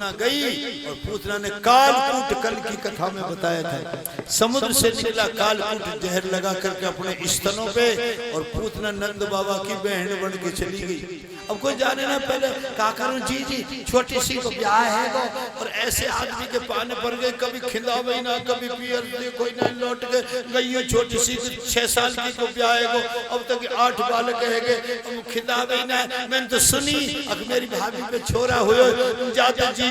गई और पूतना ने कालकूट कल की कथा में बताया था, समुद्र से निकला कालकूट जहर लगा करके अपने स्तनों पे और पूतना नंद बाबा की बहन बन के चली गई। अब कोई जाने ना पहले का करूं जी छोटी सी को ब्याह है और ऐसे आदमी के पाने पर गए, कभी खिंदा भी ना कभी पियर दे कोई ना लौट के गई छोटी सी 6 साल की को ब्याह है अब तक 8 बालक है खिंदा भी ना। मैंने तो सुनी अब मेरी भाभी पे छोरा हुए जाते जी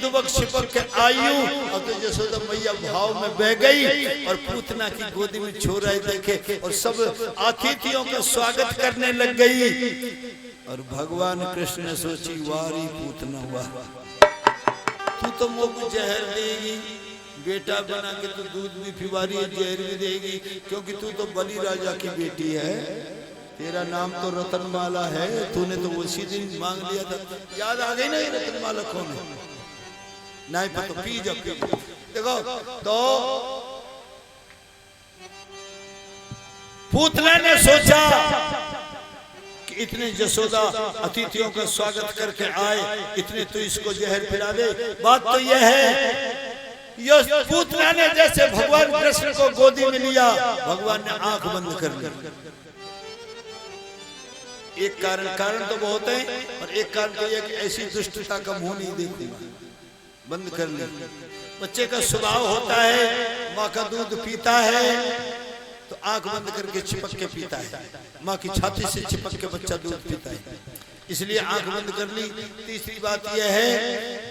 दुबक छिपक के आई हूँ। अब तो यशोदा मैया भाव में बह गई और पूतना की गोदी में छोरा देखे और सब अतिथियों का स्वागत करने लग गई। और भगवान कृष्ण ने सोची वारी पूतना वाह, तू तो मुझको जहर देगी, बेटा बना के तू दूध भी पिवारी जहर भी देगी, क्योंकि तू तो बलि राजा की बेटी है, तेरा नाम तो रतनमाला है, तूने तो उसी दिन मांग लिया था। याद आ गई ना ये रतनमाला कौन है? नहीं पता, पी जा पी। देखो तो पूतना ने सोचा कि इतने यशोदा अतिथियों का स्वागत करके आए, इतने तो इसको जहर पिला दे। बात तो यह है पूतना ने जैसे भगवान कृष्ण को गोदी में लिया, भगवान ने आंख बंद कर ली। एक कारण तो बहुत है और एक कारण तो यह कि ऐसी दुष्टता का मुंह नहीं देखूंगा, बंद कर ले। बच्चे का स्वभाव होता है माँ का दूध पीता है तो आंख बंद करके चिपक के पीता है, माँ की छाती से चिपक के बच्चा दूध पीता है, इसलिए आंख बंद कर ली। तीसरी बात यह है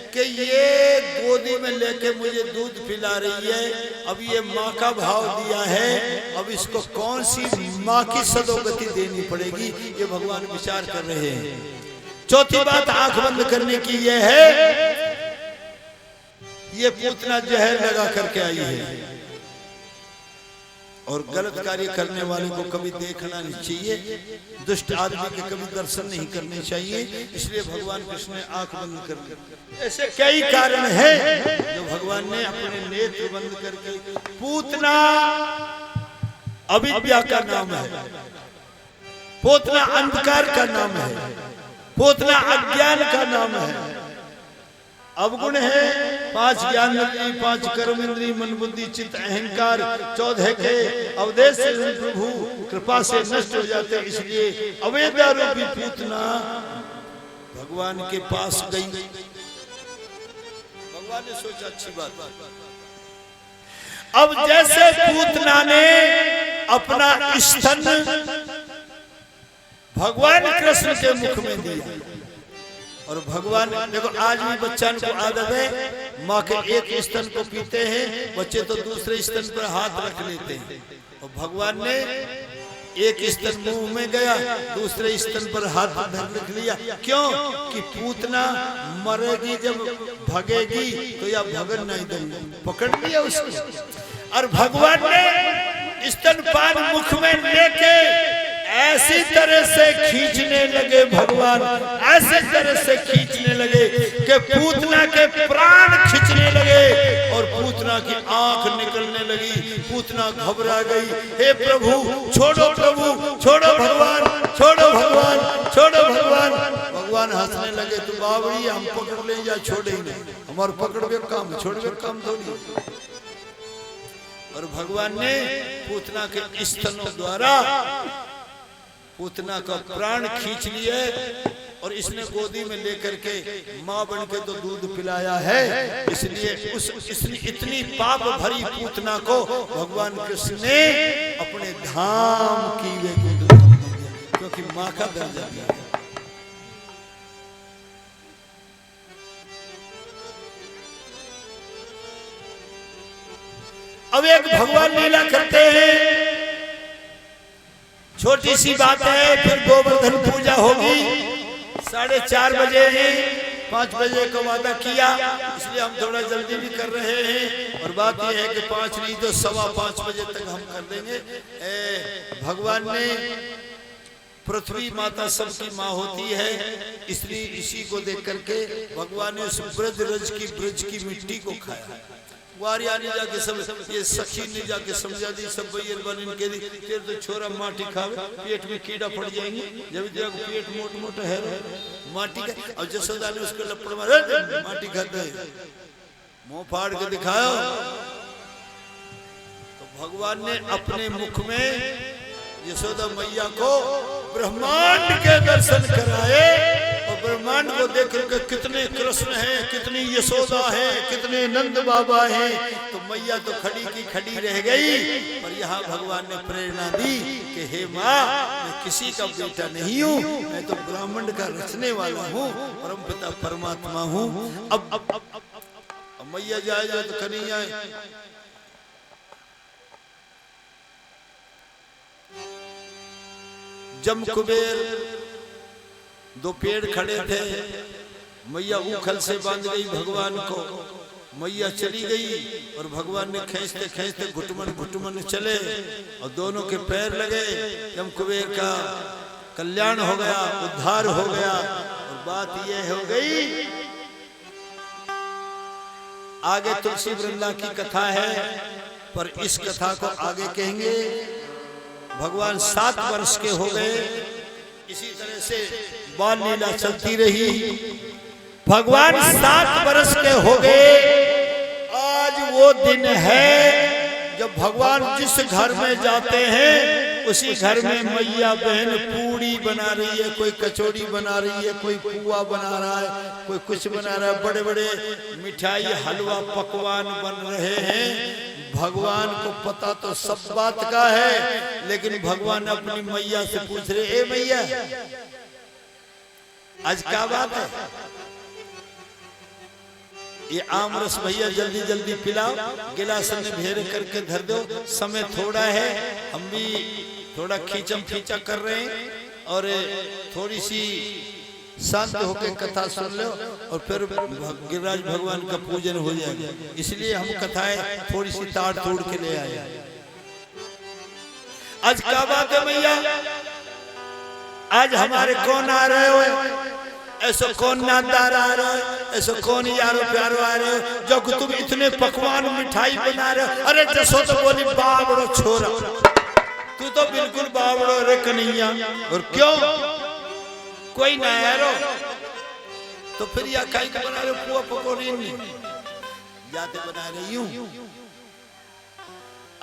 कि ये गोदी में लेके मुझे दूध पिला रही है, अब ये माँ का भाव दिया है, अब इसको कौन सी माँ की सदोगति देनी पड़ेगी, ये भगवान विचार कर रहे हैं। चौथी बात आंख बंद करने की यह है, ये पूतना जहर लगा करके आई है और गलत कार्य करने वाले को कभी देखना नहीं चाहिए, दुष्ट आदमी के कभी दर्शन नहीं करने चाहिए, इसलिए भगवान कृष्ण ने आंख बंद कर ली। ऐसे कई कारण हैं जो भगवान ने अपने नेत्र बंद करके, पूतना अविद्या का नाम है, पूतना अंधकार का नाम है, पूतना अज्ञान का नाम है, अवगुण है 5 ज्ञान इंद्रिय 5 कर्म इंद्रिय मन बुद्धि चित्त अहंकार 14 के अवदेश से प्रभु कृपा से नष्ट हो जाते, इसलिए अविद्या रूपी पूतना भगवान के पास गई। भगवान ने सोचा अच्छी बात, अब जैसे पूतना ने अपना स्तन भगवान कृष्ण के मुख में दिया और भगवान देखो आज भी बच्चा को आदत है माँ के एक स्तन को पीते हैं, बच्चे तो दूसरे स्तन पर हाथ रख लेते हैं और भगवान ने एक स्तन मुंह में गया दूसरे स्तन पर हाथ रख लिया। क्यों कि पूतना मरेगी जब भगेगी तो या भगन नहीं देंगे, पकड़ लिया उसको और भगवान ने स्तनपान मुख में लेके ऐसी तरह से खींचने लगे, भगवान ऐसी तरह से खींचने लगे कि पूतना के प्राण खींचने लगे और पूतना की आंख निकलने लगी। पूतना घबरा गई, हे प्रभु छोड़ो, प्रभु छोड़ो, भगवान छोड़ो, भगवान छोड़ो, भगवान। भगवान हंसने लगे, तू बावड़ी हम पकड़ ले या छोड़े ही नहीं, हमारे पकड़वे काम छोड़वे काम थोड़ी। और भगवान ने पूतना के स्तनों द्वारा पूतना का प्राण खींच लिए और इसने गोदी में लेकर के माँ बन के तो दूध पिलाया है, इसलिए इतनी पाप भरी पूतना को भगवान कृष्ण ने अपने धाम की वे गोद में दिया, क्योंकि माँ का दर्जा दिया। अब एक भगवान लीला करते हैं, छोटी सी बात है, फिर गोवर्धन पूजा होगी, 4:30 बजे है, 5 बजे का वादा किया, इसलिए हम थोड़ा जल्दी भी कर रहे हैं और बात यह है कि 5 नहीं तो 5:15 बजे तक हम कर देंगे। भगवान ने पृथ्वी माता सबकी माँ होती है, इसलिए इसी को देख करके भगवान ने उस ब्रज की मिट्टी को खाया। वारिया ने जाके सब ये सखी ने जाके समझा दी सब भैया बन इनके दी तेरे तो छोरा माटी खावे पेट में कीड़ा पड़ जाएंगे जब देखो पेट मोट मोटा है माटी का। और जसोदा ने उसको लपड़ मारे माटी खाता है मुंह फाड़ के दिखाया तो भगवान ने अपने मुख में यशोदा मैया को ब्रह्मांड के दर्शन कराए और ब्रह्मांड को देख कर कितने कृष्ण हैं, कितनी यशोदा है, कितने नंद बाबा हैं। तो मैया तो खड़ी की खड़ी रह गई। पर यहाँ भगवान ने प्रेरणा दी कि हे माँ, मैं किसी का बेटा नहीं हूँ, मैं तो ब्राह्मण का रचने वाला हूँ, परमपिता परमात्मा हूँ। अब मैया जाए तो कहीं आए। जम कुबेर दो पेड़ खड़े थे, मैया उखल से बांध गई भगवान को। मैया चली गई और भगवान ने खींचते खींचते घुटमन घुटमन चले और दोनों के पैर लगे। जम कुबेर का कल्याण हो गया, उद्धार हो गया। और बात यह हो गई, आगे तुलसी वृंदा की कथा है, पर इस कथा को आगे कहेंगे। भगवान 7 वर्ष के हो गए, इसी तरह से बाल लीला चलती रही। भगवान 7 वर्ष के हो गए। आज वो दिन है जब भगवान जिस घर में जाते हैं उसी घर में मैया बहन पूड़ी बना रही है, कोई कचौड़ी बना रही है, कोई पुआ बना रहा है, कोई कुछ बना रहा है। बड़े बड़े मिठाई हलवा पकवान बन रहे हैं। भगवान को पता तो सब बात का है, लेकिन भगवान अपनी मैया से पूछ रहे, ए मैया आज क्या बात है? ये आम रस भैया जल्दी जल्दी पिलाओ, गिलास में भेर करके धर दो, समय थोड़ा है, हम भी थोड़ा खींचम खींचा कर रहे हैं और थोड़ी सी शांत होकर कथा सुन लो और फिर गिरिराज भगवान का पूजन हो जाएगा। इसलिए हम कथाएं थोड़ी सी ताड़ तोड़ के ले आए। आज क्या बात है मैया? आज हमारे कौन आ रहे हो? ऐसा कौन नादार आ रहा है? ऐसा कौन यारो प्यारो आ रहे हो जो कि तुम इतने पकवान मिठाई बना रहे हो? अरे जसो तो बोली बाबड़ो छोरा, तू तो बिल्कुल बाबड़ो रे कन्हैया। और क्यों कोई ना यारो तो फिर या कहीं का बना रहे पुआ पकौड़ी नहीं जाते बना रही हूं।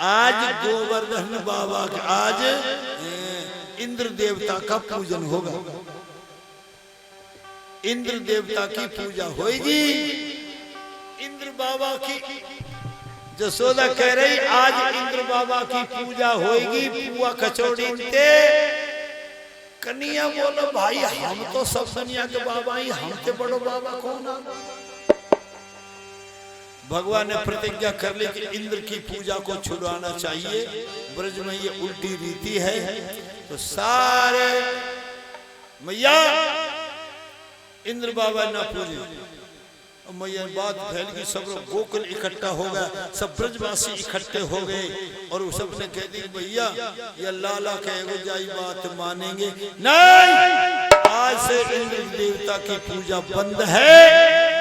आज गोवर्धन बाबा का, आज इंद्र देवता का पूजन होगा। इंद्र देवता की पूजा होगी। इंद्र बाबा की जसोदा कह रही आज इंद्र बाबा की पूजा होगी, पुआ कचौड़ी ते कन्हैया बोलो भाई हम तो सब दुनिया के बाबा ही, हमसे बड़ो बाबा कौन है? भगवान ने प्रतिज्ञा कर ली कि इंद्र की पूजा को छुड़वाना चाहिए। ब्रज में ये उल्टी रीति है। तो सारे मैया इंद्र बाबा ना पूजे। मैया बात फैल गई, सब लोग गोकुल इकट्ठा हो गया, सब ब्रजवासी इकट्ठे हो गए और सबने कह दी भैया ये लाला कहेगो जाई बात मानेंगे नहीं, आज से इंद्र देवता की पूजा बंद है।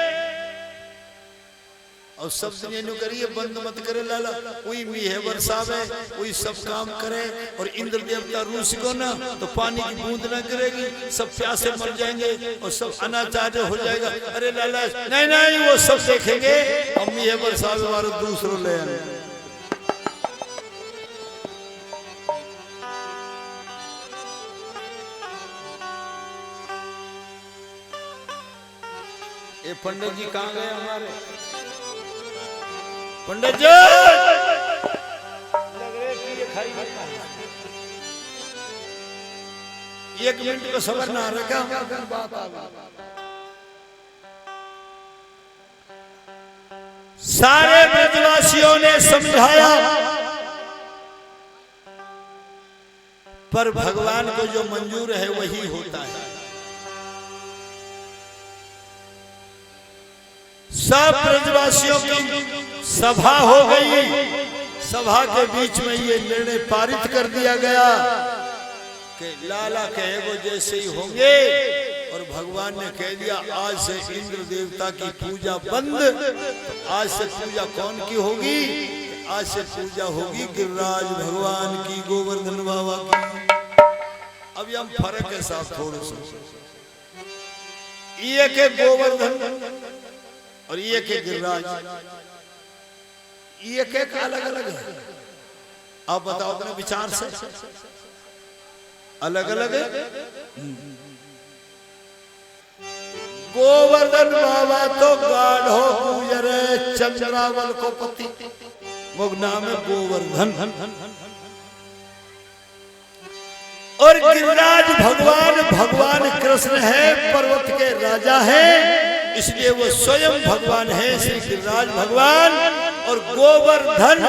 और सब दुनिया करिए बंद मत करे लाला, वही मीह बरसावे, वही सब काम करे। और इंद्र देवता रूस को ना तो पानी की बूंद ना गिरेगी, सब प्यासे मर जाएंगे और सब अनाचार्य हो जाएगा। अरे लाला नहीं नहीं वो सब देखेंगे, हम मीह बरसावे वाले दूसरों ले आने। ये पंडित जी कहाँ गए हमारे? पंडित जी लग रहे कि ये खाई एक मिनट को सबर ना रखा। सारे ब्रजवासियों ने समझाया, पर भगवान को जो मंजूर है वही होता है। सब ब्रजवासियों की सभा हो गई। सभा के बीच में ये निर्णय पारित कर दिया गया कि लाला कहेगो जैसे ही होंगे। और भगवान ने कह दिया आज से इंद्र देवता की पूजा बंद। आज से पूजा कौन की होगी? आज से पूजा होगी गिरिराज भगवान की, गोवर्धन बाबा की। अब हम फर्क है साहब थोड़ा सा, ये के गोवर्धन और ये के गिरिराज, ये के अलग अलग है। आप बताओ अपने विचार से, अलग अलग है। गोवर्धन बाबा तो गाढ़ो गुजरे चंद्रावल को पति, वो नाम है गोवर्धन। और गिरिराज भगवान, भगवान कृष्ण है, पर्वत के राजा है, इसलिए वो स्वयं भगवान है श्री गिरिराज भगवान। और गोवर्धन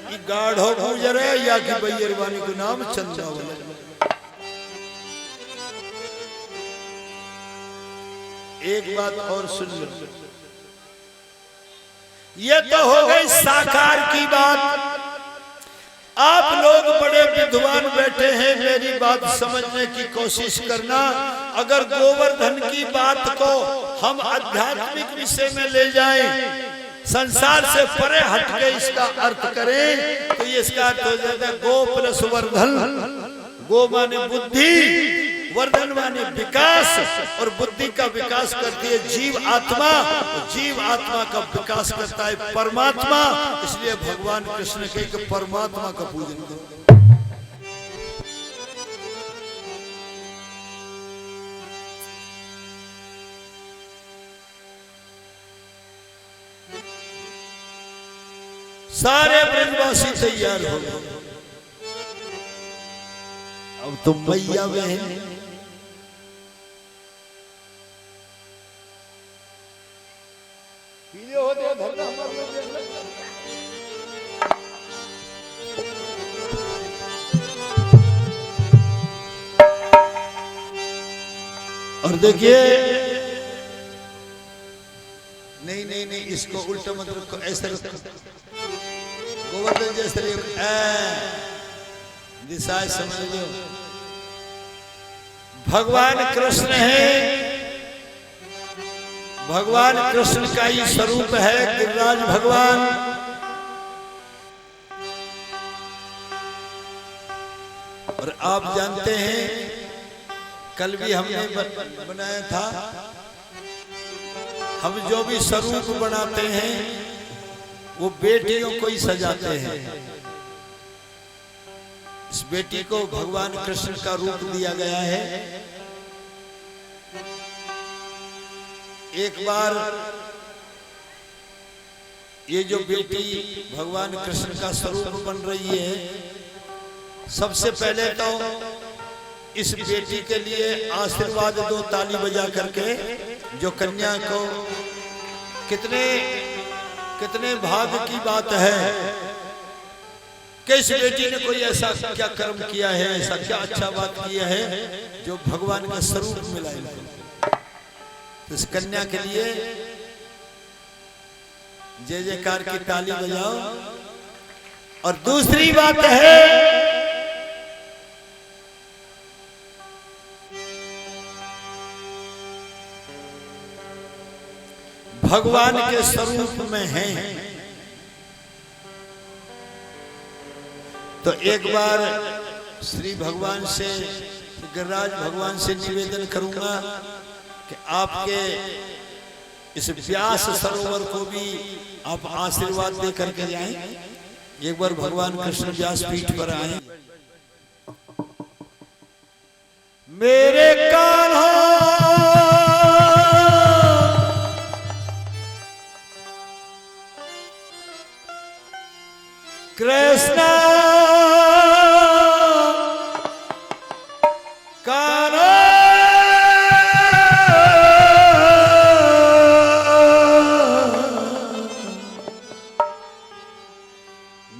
की गाढ़ो गुजर है या कि बैरवानी को नाम चंद्रावल। एक बात और सुन लो, ये तो हो गई साकार की बात। आप लोग बड़े विद्वान बैठे हैं, मेरी बात समझने की कोशिश करना। अगर गोवर्धन की बात को हम आध्यात्मिक विषय में ले जाएं, संसार से परे हट के इसका अर्थ करें, तो ये इसका अर्थ हो जाता है गो प्लस वर्धन। गो माने बुद्धि, वर्धन माने विकास, और बुद्धि का विकास करती है जीव आत्मा, जीव आत्मा का विकास करता है परमात्मा। इसलिए भगवान कृष्ण के परमात्मा का पूजन करो। सारे ब्रजवासी तैयार हो गए। अब तुम मैया बहन और देखिए, नहीं नहीं नहीं, इसको उल्टा मत रखो, ऐसा रखो। गोवर्धन जैसे दिशा समझ लो। भगवान कृष्ण है, भगवान कृष्ण का ही स्वरूप है गिरिराज भगवान। और आप जानते हैं, कल भी हमने बनाया था, हम जो भी स्वरूप बनाते हैं वो बेटियों को ही सजाते हैं। इस बेटी को भगवान कृष्ण का रूप दिया गया है। एक बार ये जो बेटी भगवान कृष्ण का स्वरूप बन रही है, सबसे पहले तो इस बेटी के लिए आशीर्वाद दो ताली बजा करके। जो कन्या को, कितने भाग्य की बात है कि इस बेटी ने कोई ऐसा क्या कर्म किया है, ऐसा क्या अच्छा बात किया है जो भगवान का स्वरूप मिला है। तो इस कन्या के लिए जय जयकार की ताली बजाओ। और दूसरी बात है, भगवान के स्वरूप में है। तो एक बार श्री भगवान से, गिरिराज भगवान से निवेदन करूंगा कि आपके इस व्यास सरोवर को भी आप आशीर्वाद दे करके जाएं। एक बार भगवान कृष्ण व्यास पीठ पर आए। मेरे कान्हा कृष्ण कान्हा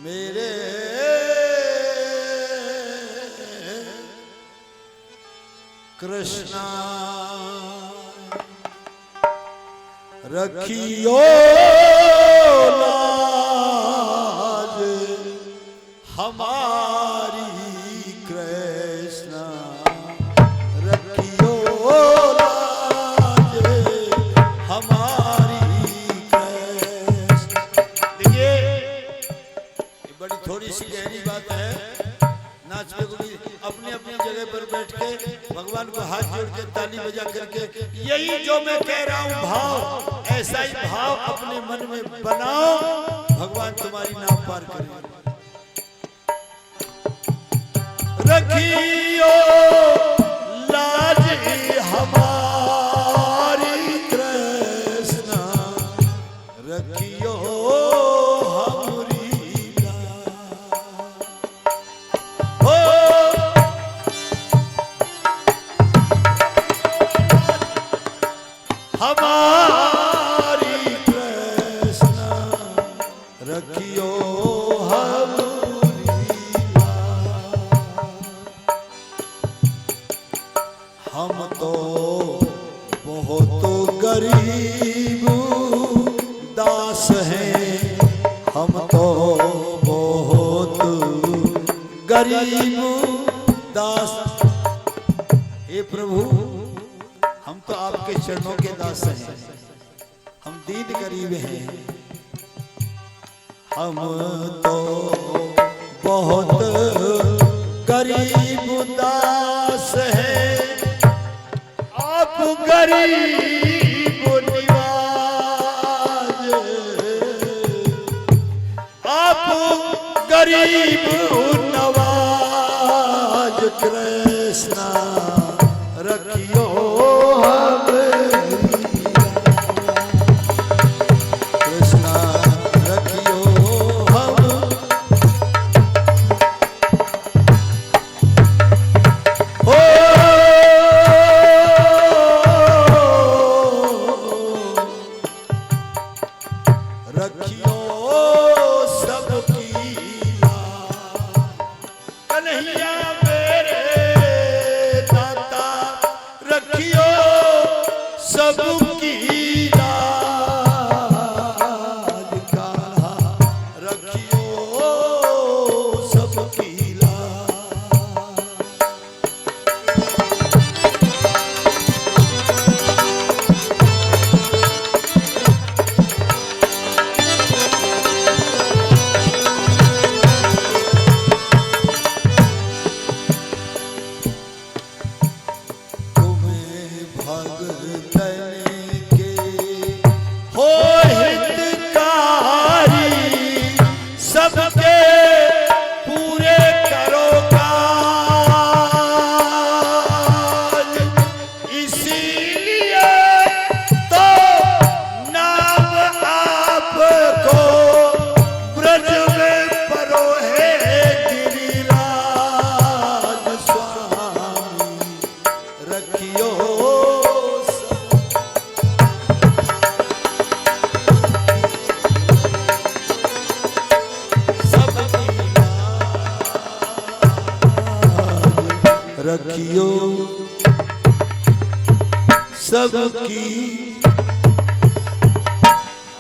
मेरे कृष्णा रखियो लाज हमारी कृष्णा रखियो लाज। करके ताली बजा करके यही जो मैं कह रहा हूं भाव, ऐसा ही भाव अपने मन में बनाओ, भगवान तुम्हारी नाव पार करेगा। रखियो लाज हमारी कृष्ण, रखियो हमारी हमारी कृष्ण, रखियो हम तो बहुत गरीब दास हैं, हम तो बहुत गरीब दास। हे प्रभु, हम तो आपके चरणों के दास हैं, हम दीन गरीब हैं, हम तो बहुत गरीब दास हैं, आप गरीब निवाज, आप गरीब नवाज कृष्ण, रखियो कृष्ण, रखियो हम। रखियो सबकी कन्हैया मेरे दाता, रखियो सबकी लाज कान्हा, रखियो सबकी रखियो सबकी।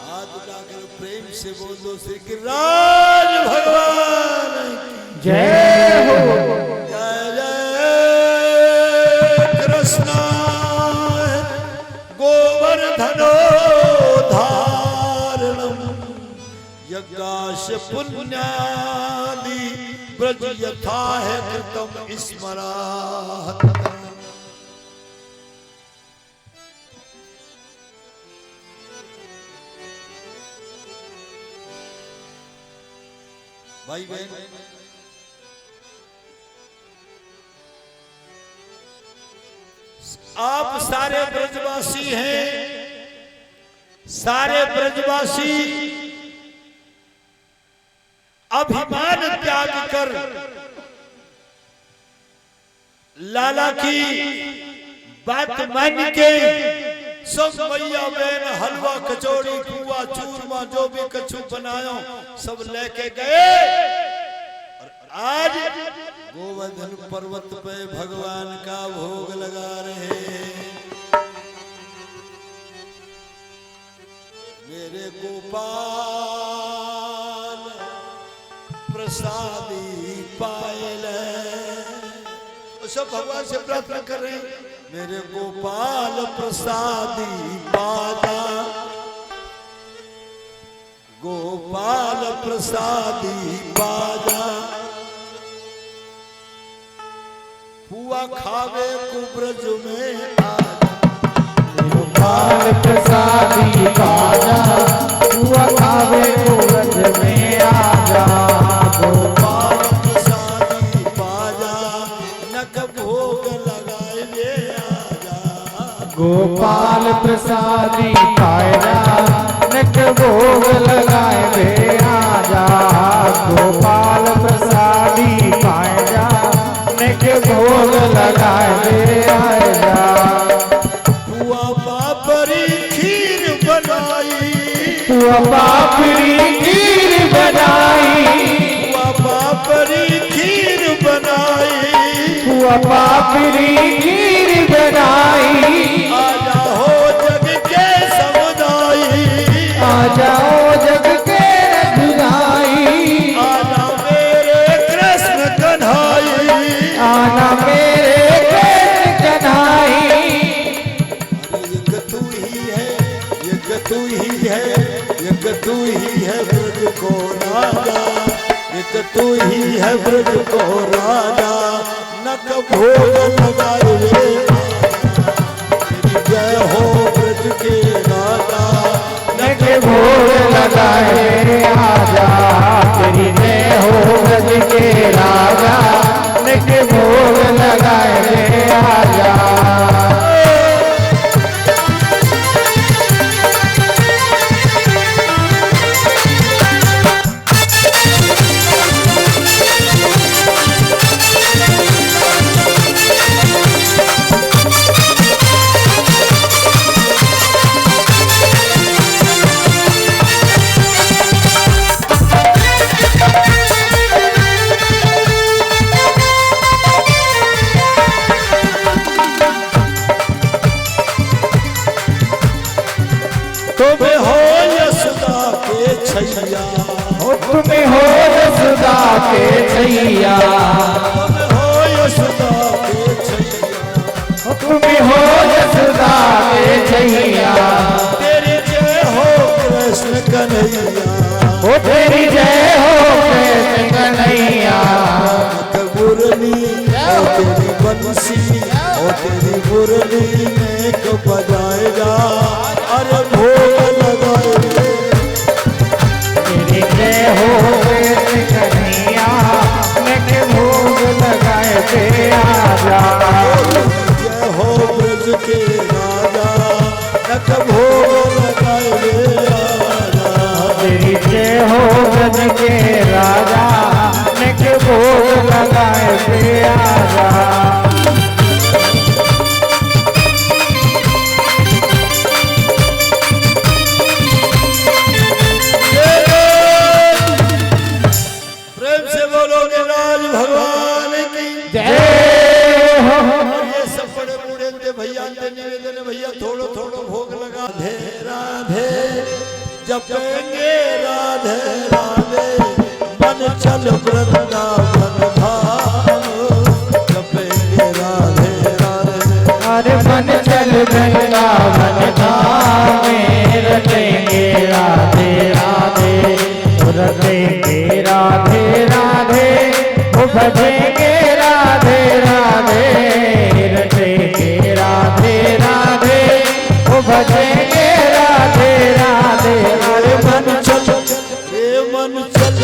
हाथ उठाकर प्रेम से बोल दो श्री गिरिराज भगवान जय हो। जय जय कृष्ण गोवर्धनो धारणम यज्ञाश पुण्यादि ब्रज यथा है कृतम स्मरात। भाई बहन, आप सारे ब्रजवासी हैं, सारे ब्रजवासी अभिमान त्याग कर लाला की बात मान के सब मैया बहन हलवा कचौड़ी पुआ चूरमा जो भी कछु बनायो सब लेके गए और आज गोवर्धन पर्वत पे भगवान का भोग लगा रहे। मेरे गोपाल प्रसादी पायले, सब भगवान से प्रार्थना कर रहे हैं। मेरे गोपाल प्रसादी पादा, गोपाल प्रसादी पादा। पुआ खावे कुब्रज में गोपाल प्रसादी पाजा हुआ खावे कुब्रज में आजा गोपाल प्रसादी पाजा नक भोग लगाए वे आजा गोपाल प्रसादी पाजा नक भोग लगाए वे आजा गोपाल प्रसादी पाजा नक भोग लगाए वे आजा हुआ पापरी खीर बनाई हुआ पापड़ी खीर बनाई हुआ पापरी खीर बनाई हुआ पापड़ी खीर बनाई आ जाओ जग के समुदाई आ जाओ जग के रघुराई आना मेरे कृष्ण कन्हाई आना मेरे कृष्ण कन्हाई एक तू ही है एक तू ही है एक तू ही है ब्रज को राजा एक तू ही है ब्रज को राजा नक भोग लगाए रे तेरी जय हो ब्रज के राजा नक भोग लगाए आजा तेरी जय हो ब्रज के राजा नक भोग लगाए आजा तुम्हें हो यशोदा के छैया तुम्हें हो यशोदा के छैया तुम्हें हो यशोदा के छैया तुम्हें हो यशोदा के छैया तेरी जय हो कृष्ण कन्हैया ओ तेरी जय हो कृष्ण कन्हैया मुरली ओ तेरी बंसी ओ तेरी मुरली में को बजाएगा अरे भोग लगाए तेरी जय हो कृष्ण कन्हैया नक भोग लगाए ते आजा जय हो ब्रज के राजा नक भोग लगाए राजा तेरी जय हो ब्रज के राजा नक भोग लगाए ते आजा प्रेम से बोलोगे राज भगवान की जय हो और ये सब बड़े बूढ़े थे भैया निवेदन भैया थोड़ो थोड़ो भोग लगा धे राधे जपेंगे राधे राधे मन चल वृंदावन धाम जपेंगे राधे राधे अरे मन चल वृंदावन धाम रटेंगे राधे राधे रटेंगे राधे राधे ओ भजेंगे राधे राधे रटेंगे राधे राधे ओ भजेंगे राधे राधे रे मन चल रे मन चल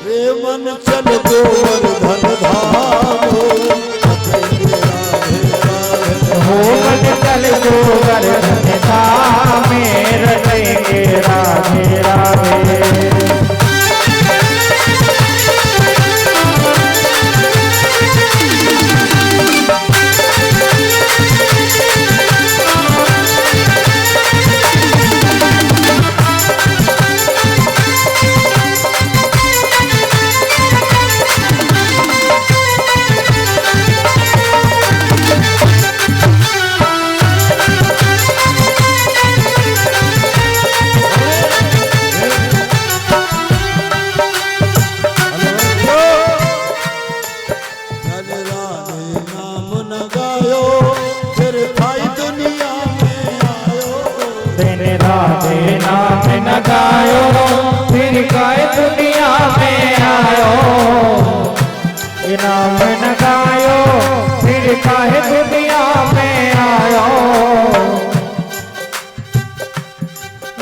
रे मन चल गोवर्धन धाम जपेंगे राधे राधे हो मन चल गोवर्धन धाम रटेंगे राधे राधे काहे दुनिया में आयो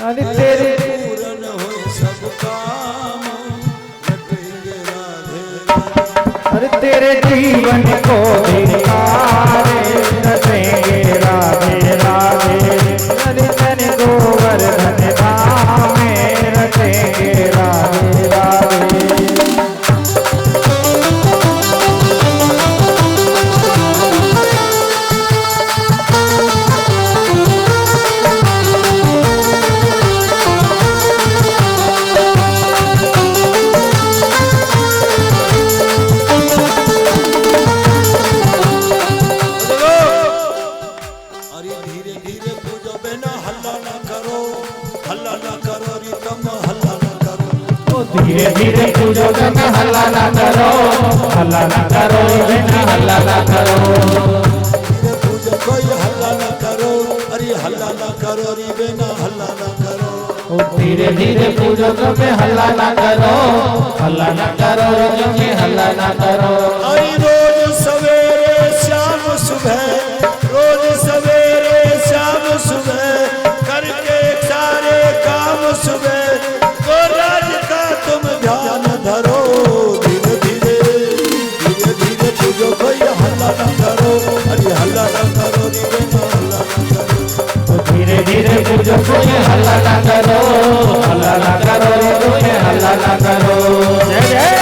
अरे तेरे पूरन हो सब काम रटेंगे राधे अरे तेरे जीवन को धिक्कारे रटेंगे राधे राधे अरे तेरे गोवर्धन धाम में रटेंगे राधे राधे धीरे धीरे पूजो जन हल्ला ना करो हल्ला ना करो बिना हल्ला ना करो धीरे पूजो कोई हल्ला ना करो अरे हल्ला ना करो रे बिना हल्ला ना करो धीरे धीरे पूजो जन हल्ला ना करो हल्ला ना करो जन हल्ला ना करो अरे रोज सवेरे शाम सुबह रोज सवेरे शाम सुबह करके सारे काम सुबह तो राज का तुम ध्यान धरो धीरे धीरे धीरे धीरे पूजो कोई हल्ला ना करो अरे हल्ला ना करो रे हल्ला ना करो धीरे धीरे पूजो कोई हल्ला ना करो हल्ला ना करो रे हल्ला ना करो जय जय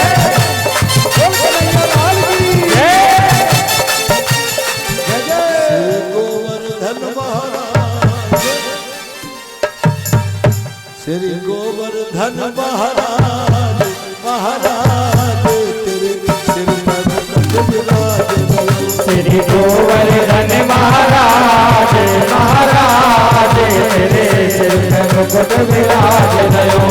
गोवर्धन महाराज श्री गोवर्धन महाराज महाराज तेरे सिर पर मुकुट विराज श्री गोवर्धन महाराज महाराज तेरे सिर पे मुकुट विराज गयो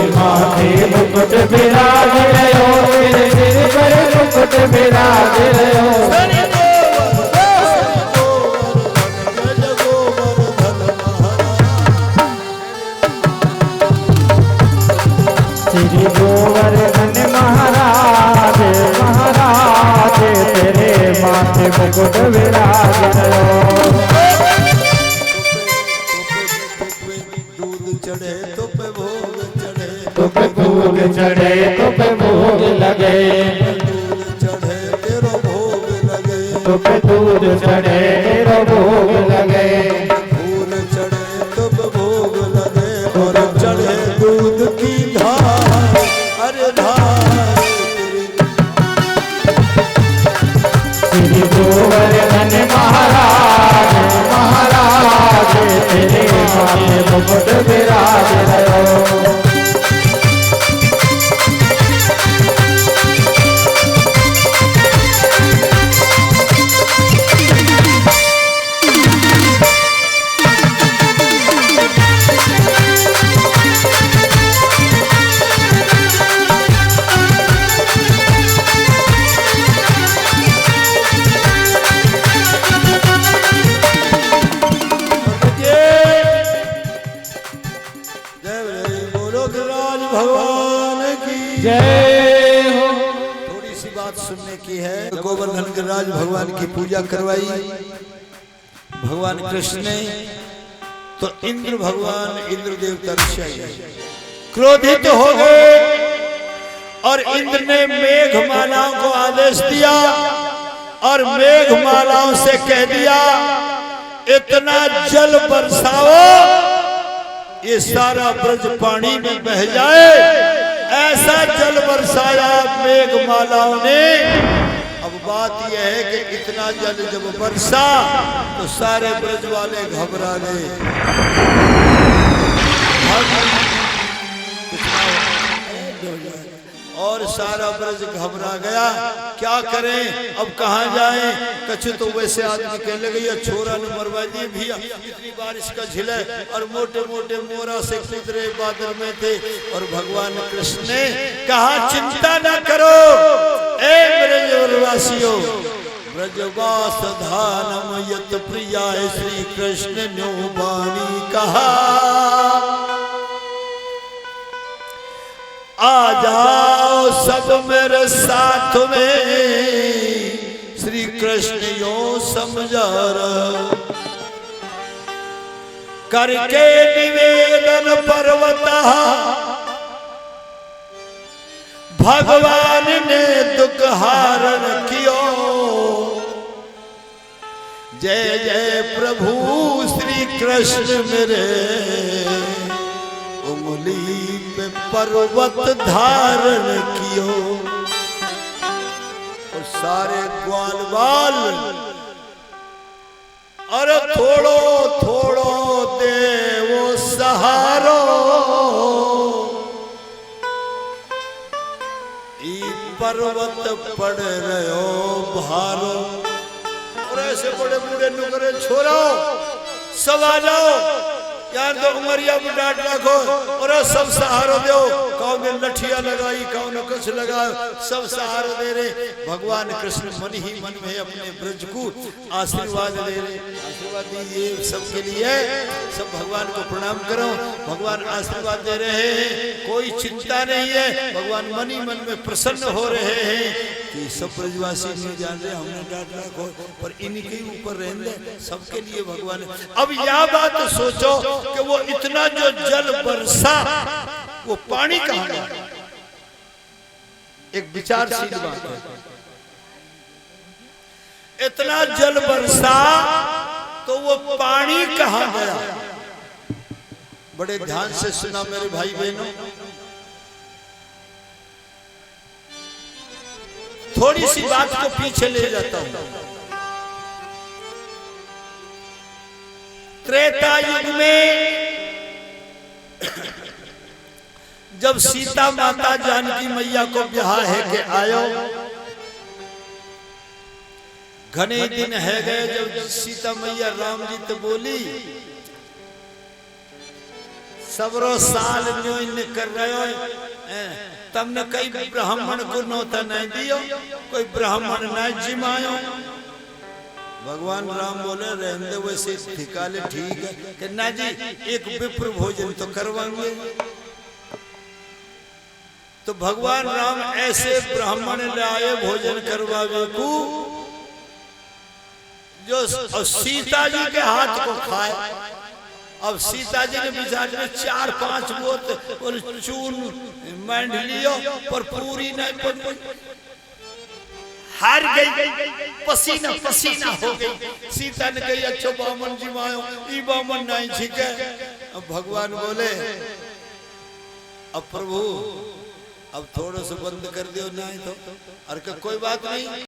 मुकुट विराज गयो तेरे सिर पर मुकुट विराज गयो श्री गोवर्धन महाराज महाराज तेरे माथे मुकुट विराज गयो दूध चढ़े तो पे भोग चढ़े तो पे भोग चढ़े तो पे भोग लगे दूध चढ़े तेरो भोग लगे तो पे दूध चढ़े तेरो भोग लगे फूल चढ़े तो पे भोग लगे और चढ़े दूध की धार अरे धार श्री गोवर्धन महाराज महाराज तेरे माथे मुकुट विराज गयो जय हो। थोड़ी सी बात सुनने की है। गोवर्धन गिरिराज भगवान की पूजा करवाई भगवान कृष्ण ने, तो इंद्र भगवान इंद्र देवता क्रोधित हो गए और इंद्र ने मेघमालाओं को आदेश दिया और मेघमालाओं से कह दिया इतना जल बरसाओ ये सारा ब्रज पानी में बह जाए। ऐसा जल बरसाया मेघमालाओं ने। अब बात यह है कि इतना जल जब बरसा तो सारे ब्रज वाले घबरा गए। और सारा ब्रज घबरा गया, क्या करें अब कहाँ जाएं। कछु तो वैसे आदमी कहने लगे छोरा ने मरवा दिए भैया, इतनी बारिश का झिले और मोटे मोटे मोरा से कुदरे बादल में थे। और भगवान कृष्ण ने कहा चिंता न करो ए ब्रजवासियों, ब्रजवास धानम यत प्रिया श्री कृष्ण न्यो वाणी कहा। आ जाओ सब मेरे साथ में श्री कृष्ण यो समझा करके निवेदन पर्वता भगवान ने दुख हारण कियो। जय जय प्रभु श्री कृष्ण मेरे उंगली पे पर्वत धारण कियो। और सारे ग्वाल बाल अरे थोड़ो थोड़ो देवो सहारो, ई पर्वत पड़ रहो भारो। और ऐसे बड़े बूढ़े नुकरे छोरो सब आ जाओ यार, तो उमरिया में डांट रखो और सब सहारो दो। कौन ने लठिया लगाई, कौन ने कुछ लगाया, सब सहारो दे रहे। भगवान कृष्ण मन ही मन में अपने ब्रज को आशीर्वाद दे रहे। आशीर्वाद दीजिए सबके लिए, सब भगवान को प्रणाम करो। भगवान आशीर्वाद दे रहे हैं, कोई चिंता नहीं है। भगवान मन ही मन में प्रसन्न हो रहे हैं कि सब ब्रजवासी नहीं जान रहे हमने डांट रखो पर इनके ऊपर रहने सबके लिए भगवान। अब यह बात सोचो कि वो इतना जो जल बरसा वो पानी कहाँ गया। एक विचारशील बात है, इतना जल बरसा तो वो पानी कहाँ गया। बड़े ध्यान से सुना मेरे भाई बहनों, थोड़ी सी बात को पीछे ले जाता हूं। त्रेता युग में जब सीता माता जानकी मैया को ब्याह है के आयो, घने दिन है गए जब सीता मैया राम जी तो बोली सबरो साल न्योइन कर रहे हो, तमने कई ब्राह्मण को नौता नहीं दियो, कोई ब्राह्मण नहीं जिमायो। भगवान राम बोले रहने वैसे ठिकाले ठीक है कि ना जी एक विप्र भोजन तो करवाएंगे। तो भगवान राम ऐसे ब्राह्मण लाए भोजन करवावे को जो सीता जी के हाथ को खाए। अब सीता जी ने बिचार में 4-5 बोत और चून मांड लियो पर पूरी नहीं पड़ी, हार गई, पसीना पसीना हो गई। सीता ने कही अच्छो बामन जी मायो, ई बामन नहीं छिके। अब भगवान बोले अब प्रभु अब थोड़ा सा बंद कर दियो नहीं तो, अरे कोई बात नहीं।